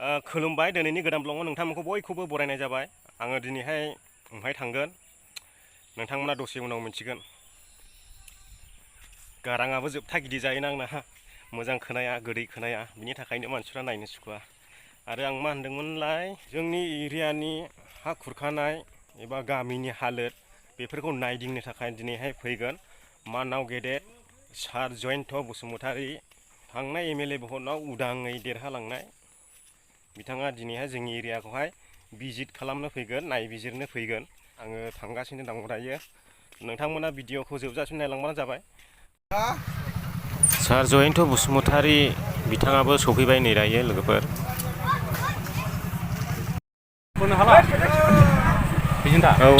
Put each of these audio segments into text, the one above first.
खुलुमबाय दिनैनि गोदान ब्लगाव नोंथांमोनखौ बयखौबो बरायनाय जाबाय। आङो दिनैहाय ओमफ्राय थांगोन, नोंथांमोना दसे उनाव मिथिगोन। गाराङाबो जोबथा गिदिर जायोना आंना, मोजां खोनाया गोदै खोनाया, बिनि थाखायनो मानसिफ्रा नायनो सुखुवा। आरो आं मा होनदोंमोनलाय, जोंनि एरियानि हा खुरखानाय एबा गामिनि हालोद बेफोरखौ नायदिंनो थाखाय दिनैहाय फैगोन मानाव गेदेर सार जयन्त बसुमतारी, थांनाय MLA भटआव उदाङै देरहालांनाय बिथाङा दिनैहाय जोंनि एरियाखौहाय भिजिट खालामनो फैगोन, नायबिजिरनो फैगोन। आङो थांगासिनो दं दायो। नोंथांमोना भिडिअखौ जोबजासिम नायलांबानो जाबाय। सार जयन्त बसुमतारी बिथाङाबो सफैबाय नै दायो लोगोफोर। औ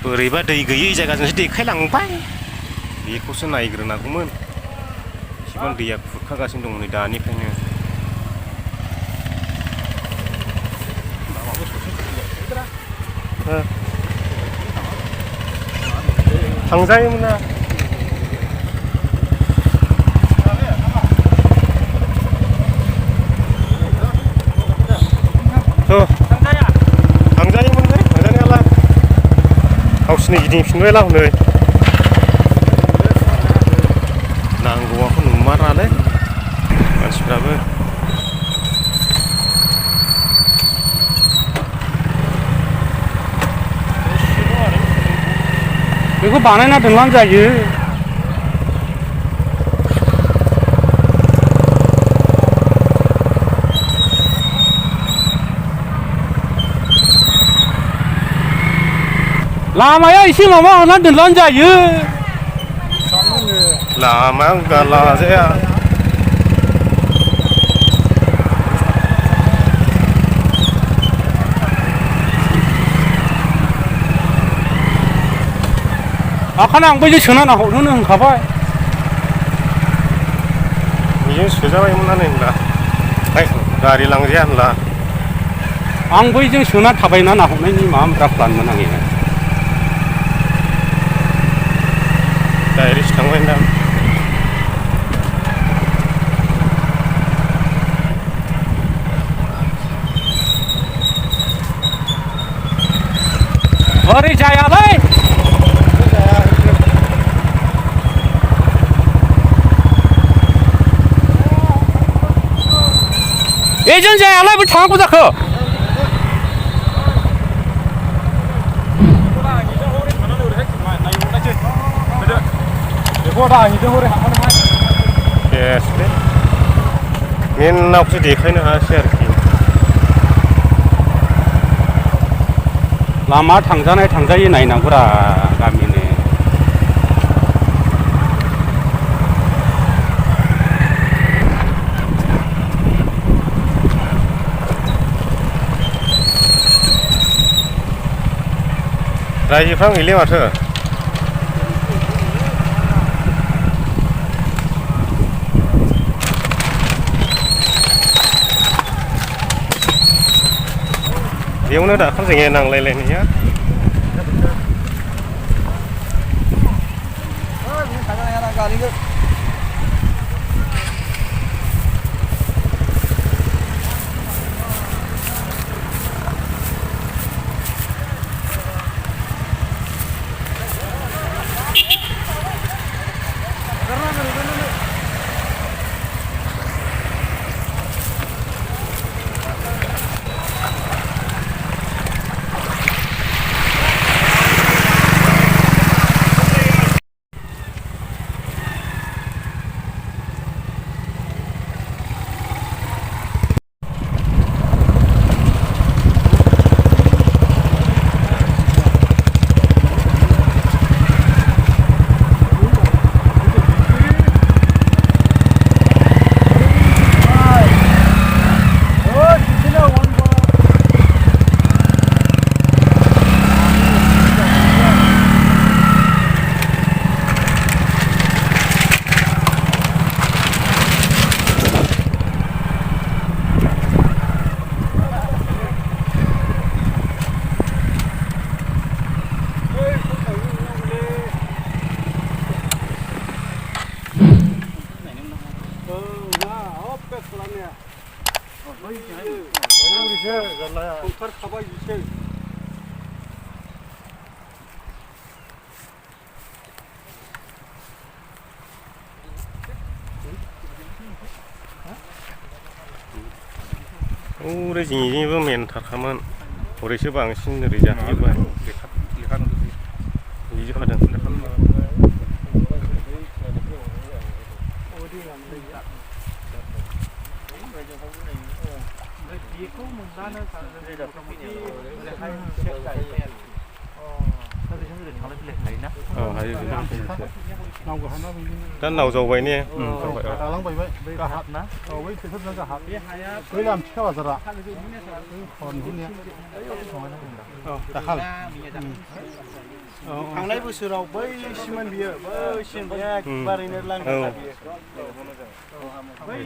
बोरैबा दै गैयै जायगाजोंसो देखायलांबाय, बेखौसो नायग्रोनांगौमोन। इसिबां दैया खुरखागासिनो दं नै दानिफ्रायनो। थांजायोमोन ना। थांजायोमोनलै थांजानायालाय, गावसिनि गिदिंफिनबायला हनै। नांगौआखौ नुमारालै मानसिफ्राबो। बेखौ बानायना दोनबानो जायो। लामाया एसे माबा होना दोनबानो जायो। लामा लाजाया। ओंखायनो आं बैजों सोना हरनो होनखाबाय। बेजों सोजाबायमोन ना होनब्ला, गारि लांजाया होनब्ला। आं बैजों सोना थाबायना हरनायनि माबा प्लानमोन आंनिया। डाइरेक्ट थांबायदां। ओरै जायालै। बेजों जायालै, बे थांनांगौ जाखो। मेन नावखौसो देखायनो हायासै आरोखि। लामा थांजानाय थांजायै नायनांगौरा गामिनो। रायजोफ्रा गैले माथो। बेयावनो दाखाल जोंनिया नांलायलायनाया। 오래 지니बो मेनथारखामोन हरैसो बांसिन ओरै जाहैबाय बिदि खादों दा नाव जावबाय ने दालांबायबाय गाहाबना बै ट्रेक्टरजों गाहाब बै लामथिखा बाजारा हरनिया दाखाल थांनाय बोसोराव बैसिमोन बियो बैसिम एकबारैनो लांदां बियो बै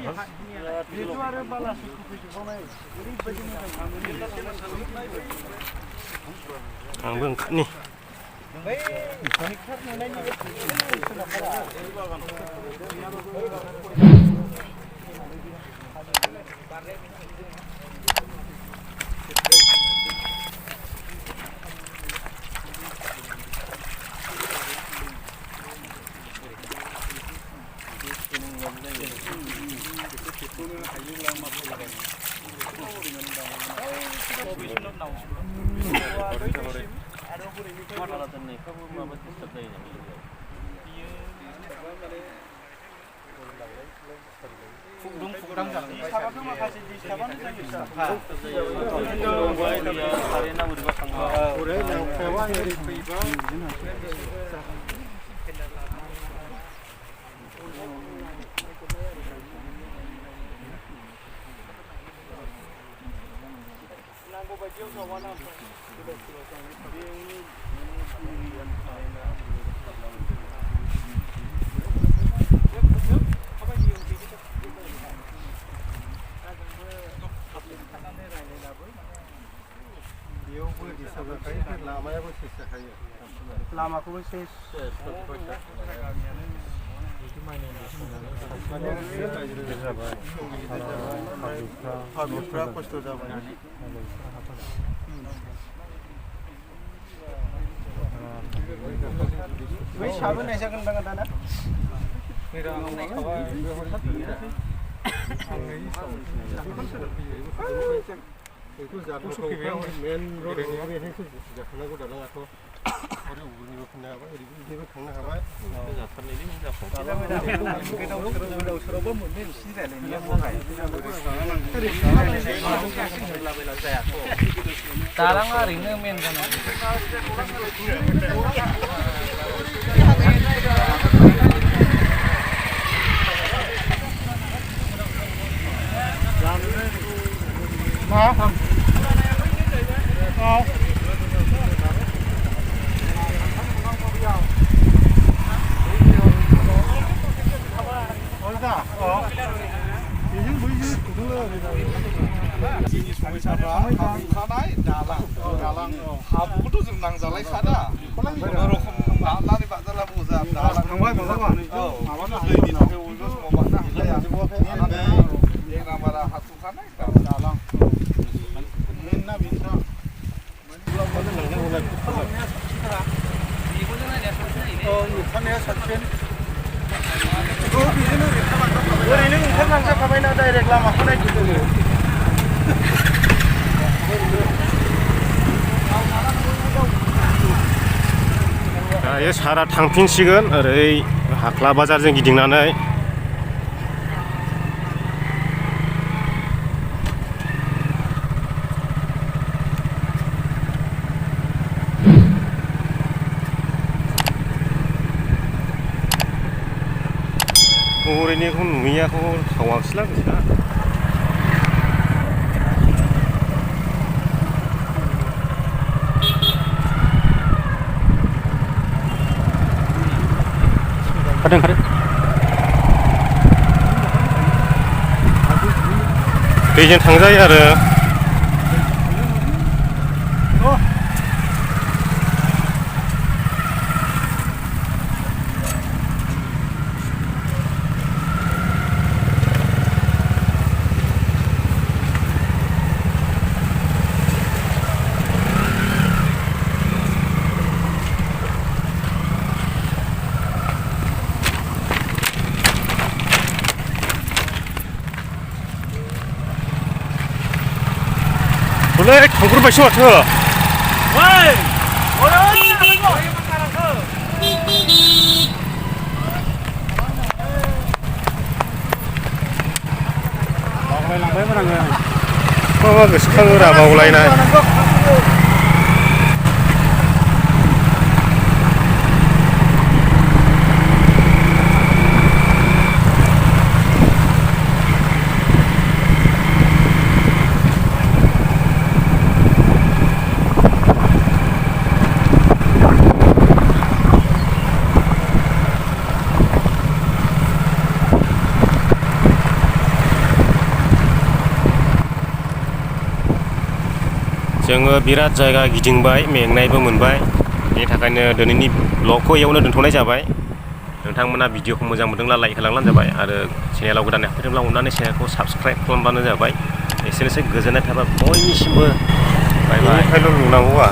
बेथ' आरो बाला सुखु फैजोबबावनाय ओरैबायदि मोजां आंबो ओंखारनि बै निखार नुनायनि लामाखौबो सेस हाब्रुफ्रा खस्थ' जाबाय बै साबोनाय जागोन दाना बेखौ जाथ'सफैबाय मेन रड बेहायसो जाखानांगौ दालाङाथ' आरो उबुनिबो फैनो हाबाय ओरैबो थांनो हाबाय गोदाव सोरावबो मोननो नोंसिनि रायलायनाया बहाय दालाङा ओरैनो मेन मा हाब्रुखौथ' जों नांजालायखादा खुनुरुखुम लानानै बाजारला बुजा थांबाय मालाबा माबानो दैनि थाखाय बबेबा समाव बारनो हाखाया एग्रामारा हाखुखानाय दालां मेनना बेनो नुखानाया साबसिन ओरैनो ओंखारलांजाखाबायना डाइरेक्ट लामाखौ नायदो जोङो दायो सारा थांफिनसिगोन ओरै हाख्ला बाजारजों गिदिंनानै ओरैनिखौ नुयैयाखौ सावाखिसैला गोसोआ खारदों दैजों थांजायो आरो 원래 강구를 마셔 저. लांबायमोन आङो मा गोसोखाङोरा बावलायनाय जोङो बिराद जायगा गिदिंबाय मेंनायबो मोनबाय बेनि थाखायनो दिनैनि ब्लगखौ इयावनो दोनथ'नाय जाबाय नोंथांमोना भिडिअखौ मोजां मोनदोंब्ला लाइक खालामब्लानो जाबाय आरो चेनेलाव गोदानै हाबफैदोंब्ला अननानै चेनेलखौ साबस्क्राइब खालामब्लानो जाबाय एसेनोसै गोजोननाय थाबाय बयनिसिमबो बाय बाय। बेनिफ्रायल' नुनांगौआ